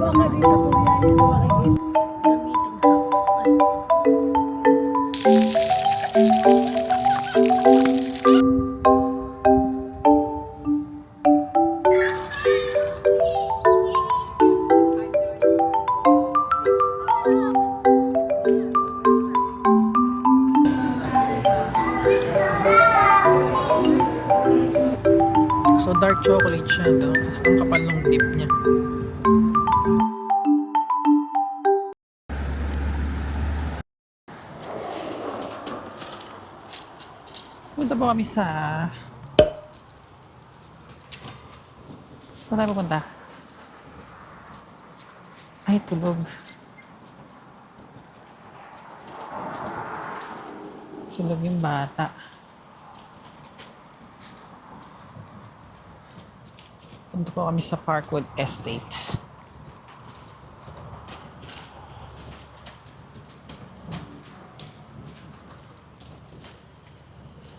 Baka dito po yan makikita. Gamitin house. Ay. So dark chocolate siya, no? Tapos ang kapal ng dip niya. Punta po kami sa... Saan tayo pupunta? Ay, tulog. Tulog yung bata. Punta po kami sa Parkwood Estate.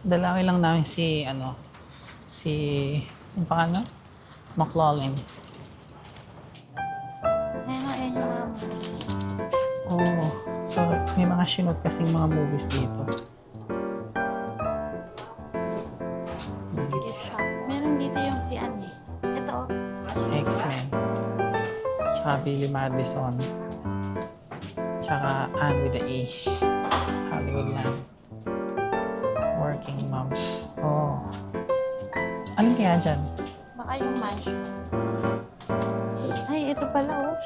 Dalawin lang namin si, yung pangalan? McLaughlin. Ayun o, ayun yung mga movies. Oh, so may mga shinoot kasing mga movies dito. Gift shop. Meron dito yung si Anne. Ito o. X-Men. Tsaka Billy Madison. Tsaka Anne with the A. Hollywoodland. Working Moms. Oh. Alin kaya dyan? Baka yung mansion. Ay, ito pala o.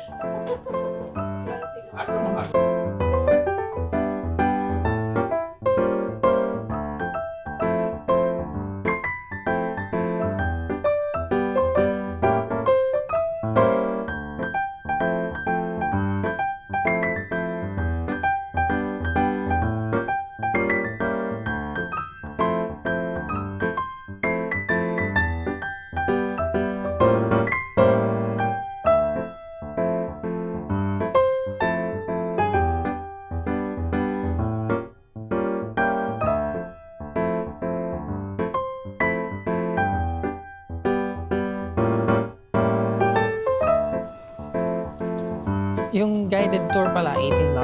Yung guided tour pala, $18.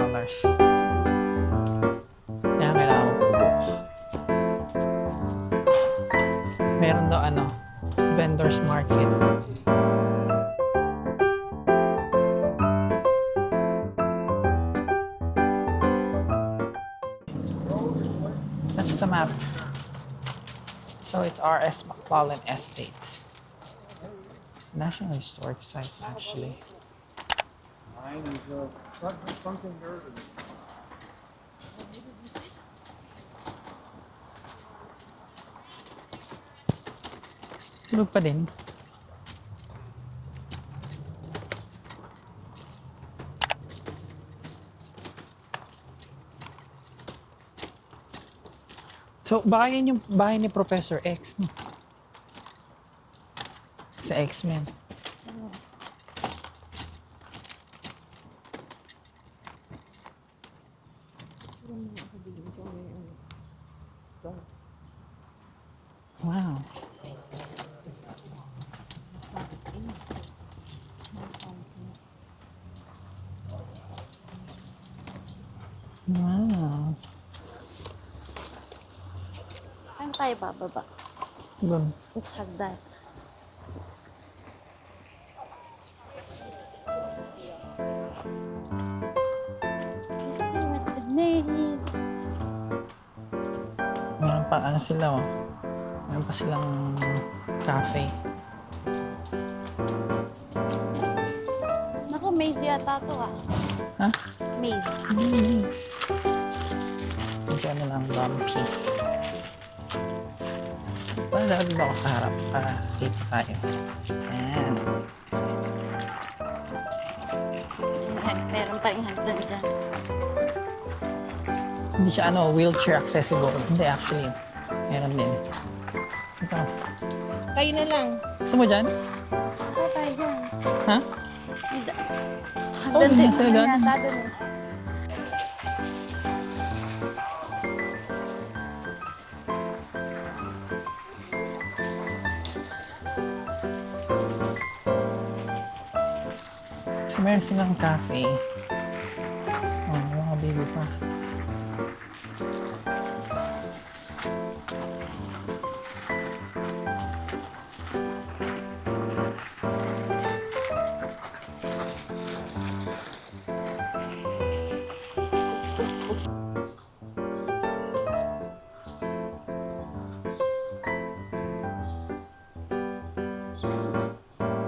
Kaya kailangan ko po. Meron daw vendor's market. That's the map. So it's R.S. McLaughlin Estate. It's a National Historic Site actually. Mine is something urban. Tulog pa din. So, baka yan yung bahay ni Professor X, no? Sa X-Men. Wow. Wow. Saan tayo bababa? Doon. Let's have that. With the maze. Meron pa, sila, oh. Meron pa silang cafe. Naku, maze yata to ah. Ha? Maze. Nice. Diyan na lang, bumpy. Wala ba ako sa harap para kita tayo? Ayan. Meron pa yung hagdan dyan. Hindi siya wheelchair accessible. Hindi actually. Meron din. Ito. Kayo na lang. Gusto mo dyan? Ito tayo dyan. Ha? Hagdan din. nasa hagdan. Yata dun eh. Meron silang cafe. Oh, mga baby pa.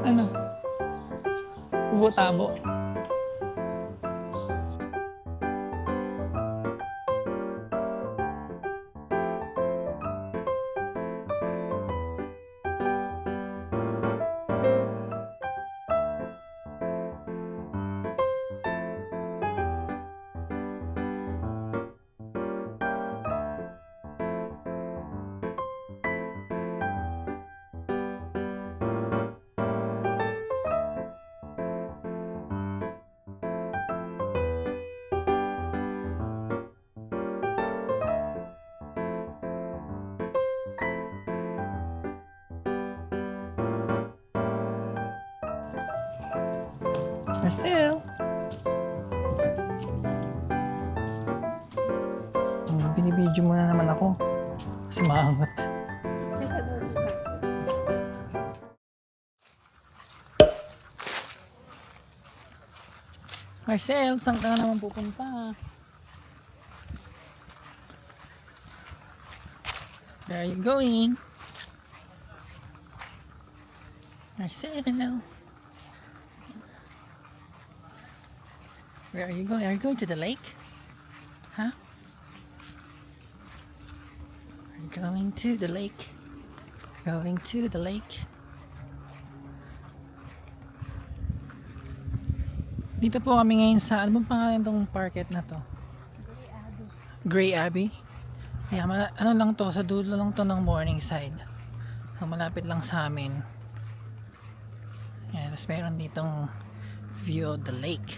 Ano? Ubo-tabo. Marcel! Binibidyo mo na naman ako. Kasi maangat. Marcel, saan ka naman pupunta? Where are you going? Marcel! Where are you going? Are you going to the lake? Huh? Are you going to the lake? Going to the lake? Dito po kami ngayon sa, ano bang pangalan tong parket na to? Gray Abbey. Yeah, ano lang to, sa dulo lang to ng Morningside. So, malapit lang sa amin. Yeah, tapos meron ditong view of the lake.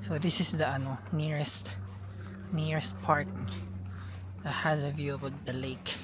So this is the nearest park that has a view of the lake.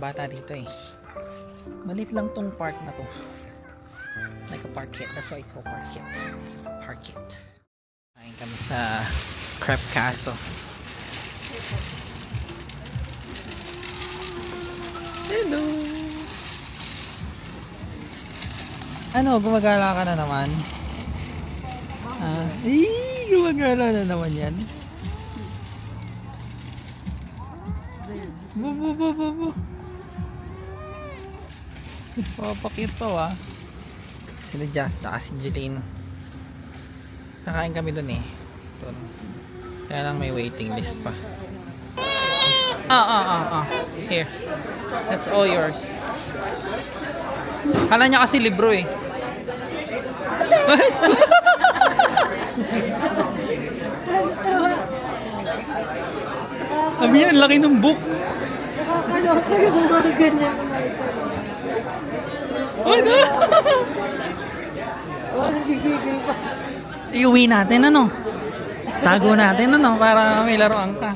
Bata dito eh. Malit lang tong park na to. Like a parkette. That's why I call parkette. Parkette. Kain kami sa Crab Castle. Hello! Ano? Gumagala ka na naman? Gumagala na naman yan. Bu. Papakit to Sila Jazz tsaka si Jeline. Nakain kami dun eh. Dun. Kaya lang may waiting list pa. Here. That's all yours. Kala niya kasi libro eh. Sabi niya, laki ng book. Nakakaloka yung mga ganyan na Marcel. Ano? Oh, nagigigil pa. Iuwi natin ano? Tago natin ano para may laruan ka.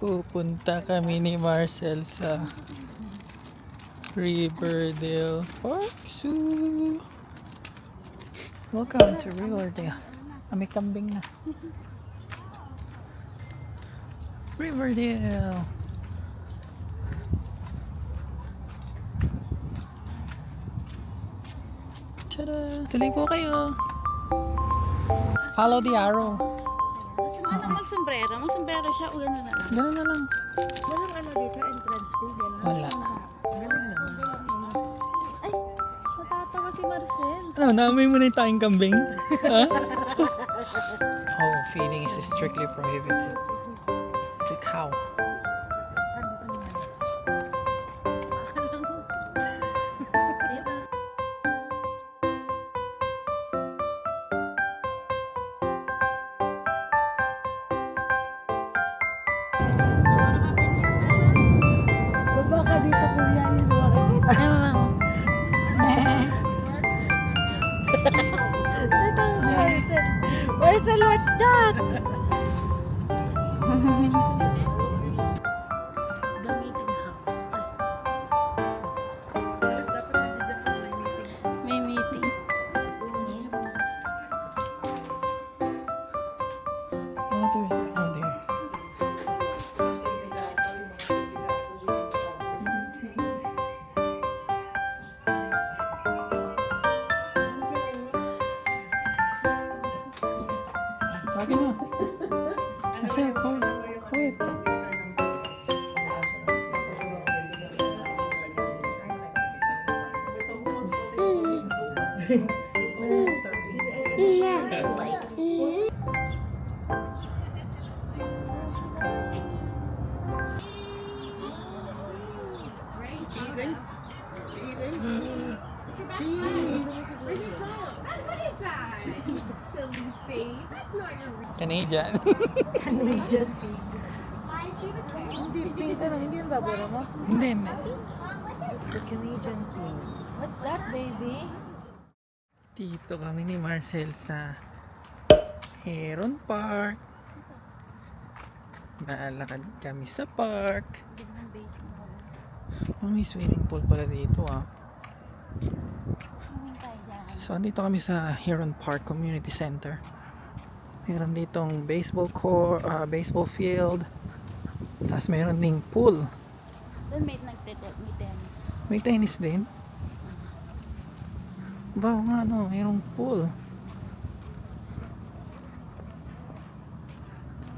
Pupunta kami ni Marcel sa Riverdale Park Zoo. Welcome to Riverdale. May kambing na. Riverdale. Tada! Tuloy po kayo. Follow the arrow. Ano mag-sombrero? Mag-sombrero siya o gano'n na lang? Ganun na lang. Walang ano dito, entrance fee, gano'n. Wala. Ay, natatawa si Marcel. Ano, naamoy mo na yung tayong kambing? Ha? Oh, feeding is strictly prohibited. It's a cow. Baba ka dito, kuya, yun makikita. Marcel, what's that? May meeting. Oh, there's oh there. Tawagin mo. Marcel, call it. Canadian. Canadian pig. Hindi, ano, hindi yung babura mo? Hindi. It's the Canadian pig. What's that, baby? Dito kami ni Marcel sa Heron Park. Naalakad kami sa park. Oh, may swimming pool pala dito ah. So, andito kami sa Heron Park Community Center. Meron ditong baseball baseball field. Tapos meron ding pool. Doon may tennis. May tennis din. Wow nga no, mayroong pool.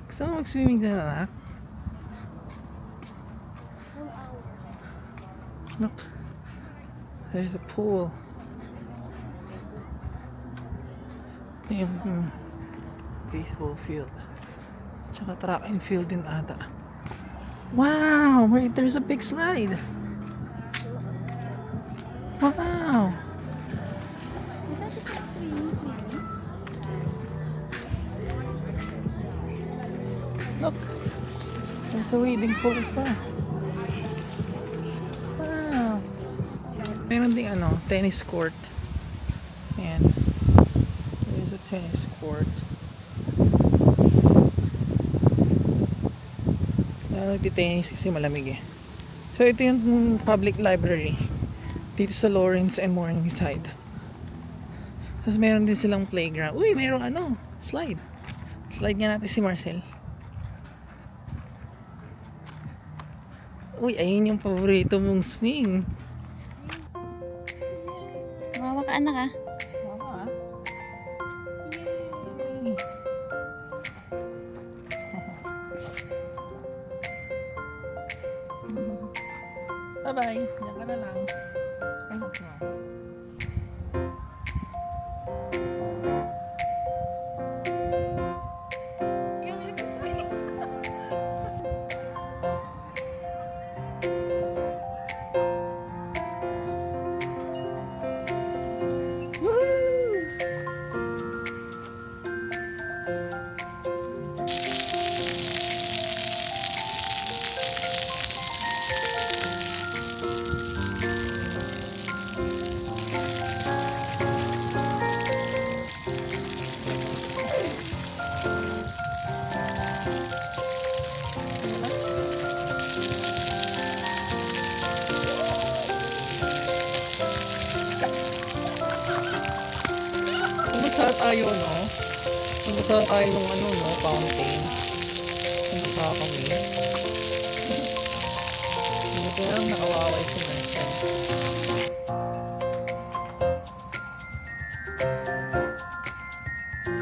Gusto mo mag-swimming dyan, anak? Look. There's a pool. Ito yung baseball field. Tsaka track and field din ata. Wow! Wait, there's a big slide. Wow! Is that just like swimming? Look! There's a wading pool pa. Wow! Meron ding ano, tennis court. Ayan. There's a tennis court. Nagtitennis kasi malamig eh. So ito yung public library dito sa Lawrence and Morningside. Tapos meron din silang playground. Uy, meron ano, slide. Slide nga natin si Marcel. Uy, ayun yung paborito mong swing. Mawawa ka anak ah. Bye-bye. Diyan ka na lang. Ay, okay. tayo, no? Pumunta tayo ng ano, no? Fountain. Pumunta kami. Pumunta lang nakawaway si Marcel.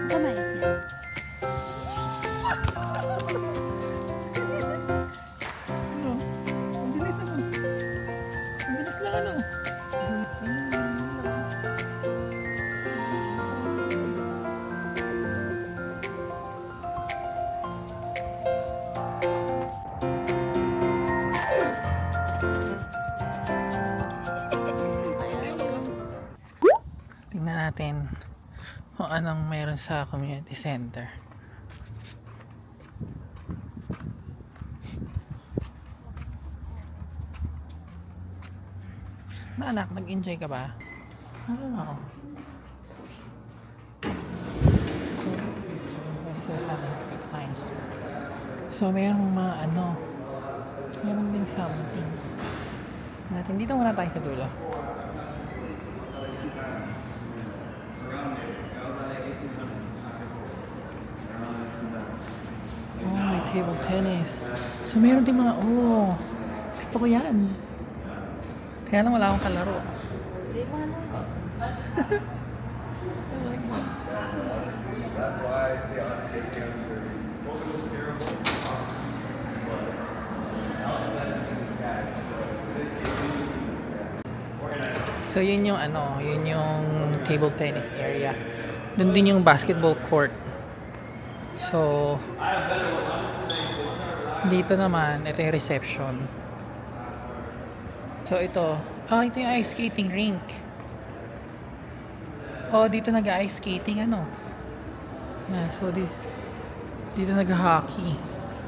Kamay niya. Ano? Ang bilis ano? Ang bilis lang ano? Tingnan natin kung anong meron sa community center. Na anak, nag-enjoy ka ba? Oo. So, merong mga ano, meron ding something. Natin, dito muna tayo sa dulo. Oh, may table tennis. So, meron din mga, oh, gusto ko yan. Kaya lang wala akong kalaro. Hindi mo ano. That's why I say on safety comes for a reason. So yun yung ano, yun yung table tennis area. Doon din yung basketball court. So dito naman, ito yung reception. So ito yung ice skating rink. Oh, dito nag-ice skating ano. Yeah, so dito nag-hockey.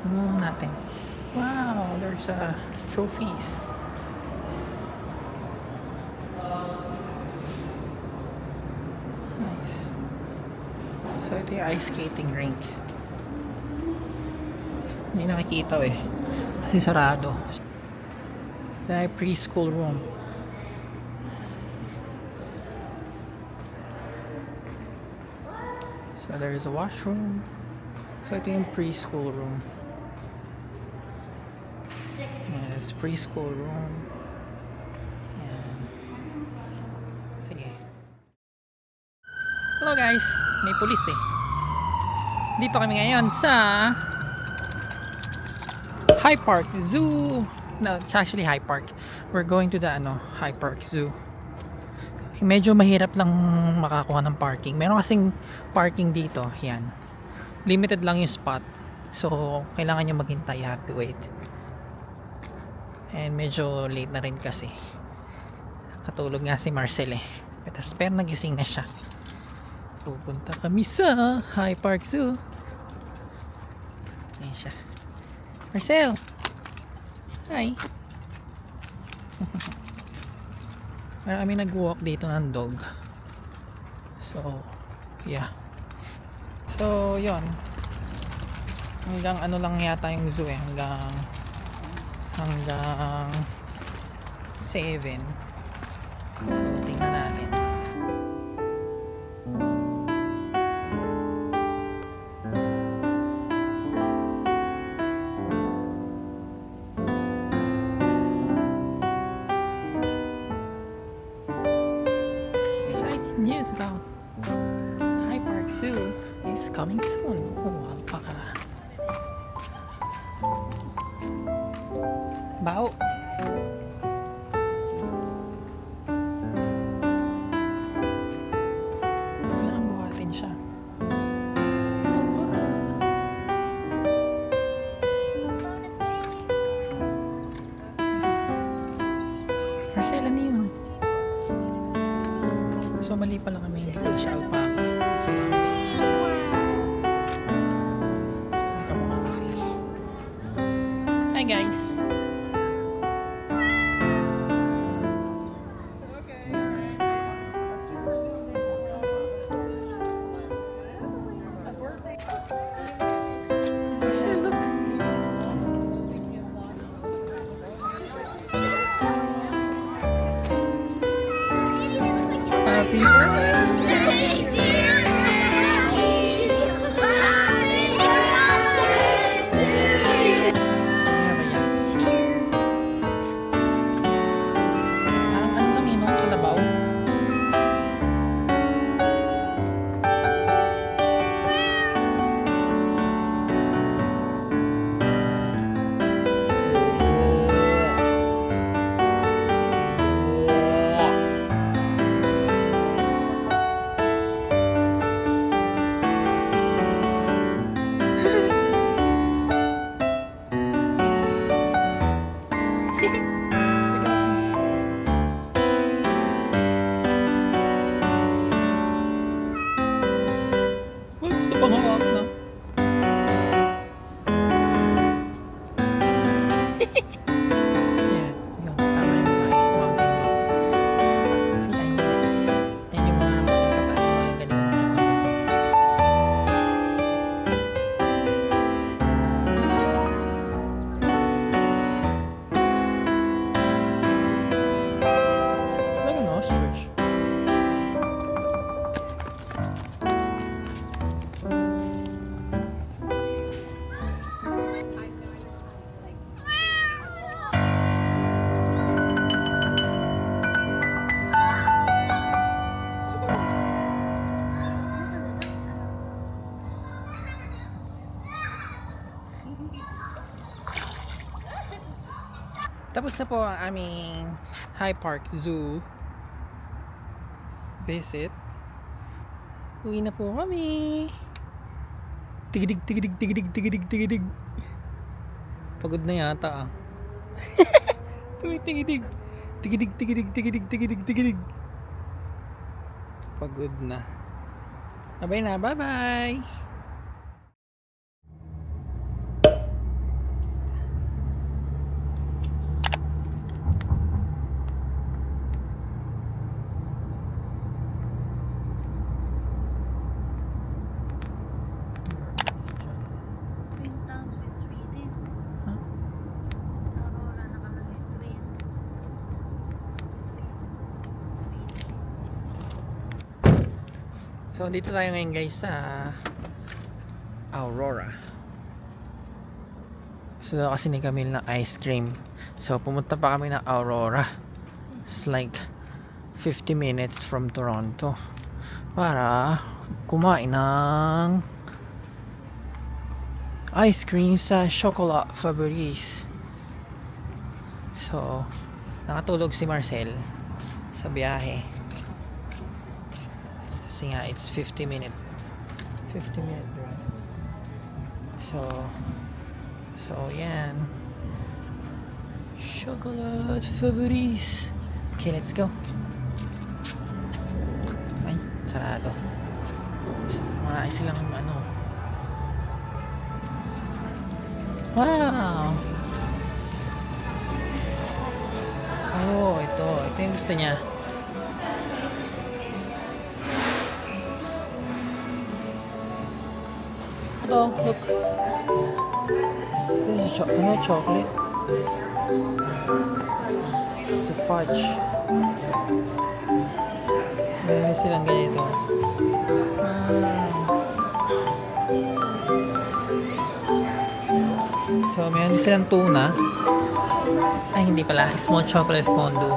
Ano natin? Wow, there's trophies. Nice. So ito yung ice skating rink. Hindi nakikita eh. Kasi sarado. Ito na yung preschool room. So there is a washroom. So ito yung preschool room. Yes, preschool room. Ayan. Sige. Hello guys, may pulis eh. Dito kami ngayon sa High Park Zoo. No, it's actually High Park. We're going to the High Park Zoo. Medyo mahirap lang makakuha ng parking. Meron kasing parking dito, yan. Limited lang yung spot. So, kailangan nyo maghintay, you have to wait. And medyo late na rin kasi. Katulog nga si Marcel eh. Pero nagising na siya. Pupunta kami sa High Park Zoo. Ayan siya. Marcel! Hi! Marami nag-walk dito ng dog. So, yeah. So, yon. Hanggang ano lang yata yung zoo eh. Hanggang 7. So, tingnan natin. News about High Park Zoo is coming soon. Oh, alpaca. Bao. Kailangan buhatin siya. Marcel, ano yun? So mali pala kami, hindi ko siya alpaca. So, kamukha kasi. Hi guys! Marcel, look! Happy birthday! Tapos na po ang aming High Park Zoo visit. Uwi na po kami. Tigidig, tigidig, tigidig, tigidig, tigidig. Pagod na yata ah. Tumitingidig. Tigidig, tigidig, tigidig, tigidig, tigidig. Pagod na. Bye na, bye-bye. Twin Towns with Sweden. Huh? Aurora nakalagay. Twin. Sweden. So, dito tayo ngayon guys sa Aurora. Gusto daw kasi ni Camille ng ice cream. So, pumunta pa kami ng Aurora. It's like 50 minutes from Toronto. Para kumain ng ice cream sa Chocolat Fabrice. So, nakatulog si Marcel sa biyahe. Kasi nga, it's 50 minute drive. So, yan. Chocolat Fabrice. Okay, let's go. Ay, sarado. Marami silang ano. Wow! Oh, ito yung gusto niya. Ito, look. Is this a chocolate? It's a fudge. So, meron silang ganito. So, meron silang tuna. Ay, hindi pala. Small chocolate fondue.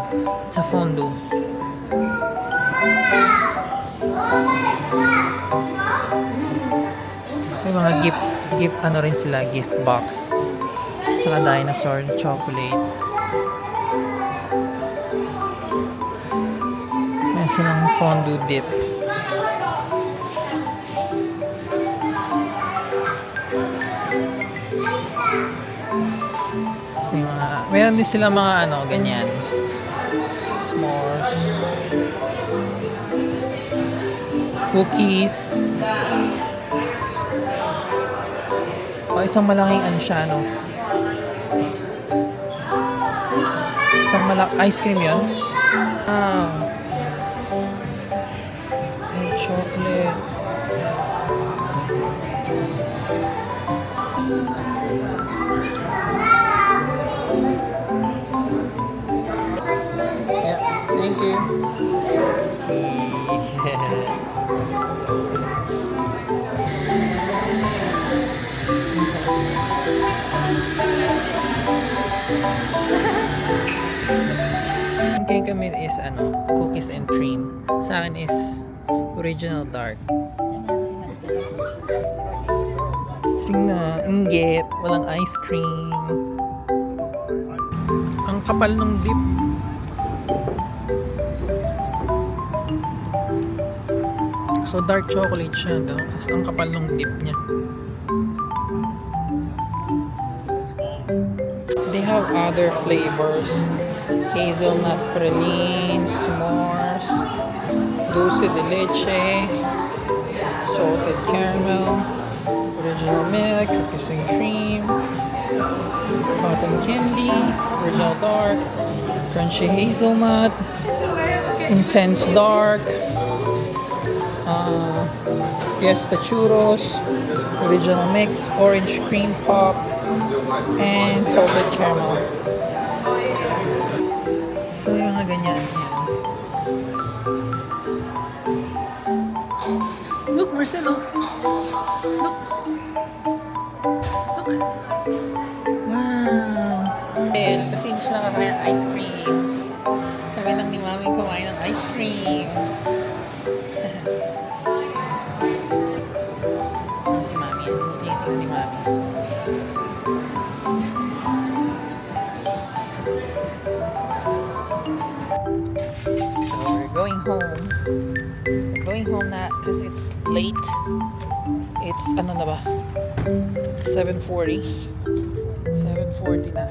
It's a fondue. May mga gift ano rin sila, gift box. Tsaka dinosaur chocolate. Meron silang fondue dip. Meron din sila mga ano, ganyan. S'mores. Cookies. O, isang malaking ano siya, no? Isang ice cream yun. Wow. Ay, chocolate. Yeah, thank you. Kay kami is ano, cookies and cream. Sa akin is original dark. Sing na, inggit, walang ice cream. Ang kapal ng dip. So dark chocolate siya, no? Ang kapal ng dip niya. They have other flavors. Hazelnut praline, s'mores, dulce de leche, salted caramel, original milk, cookies and cream, cotton candy, original dark, crunchy hazelnut, intense dark, fiesta churros, original mix, orange cream pop, and salted caramel. So yung mga ganyan. Look, Marcelo. Look. Wow. Kasi hindi siya nakakain ng ice cream. Kami lang ni Mami kumain ng ice cream. Si Mami. Tingin ni Mami. nga because it's late. It's ano na ba? 7:40. 7:40 na.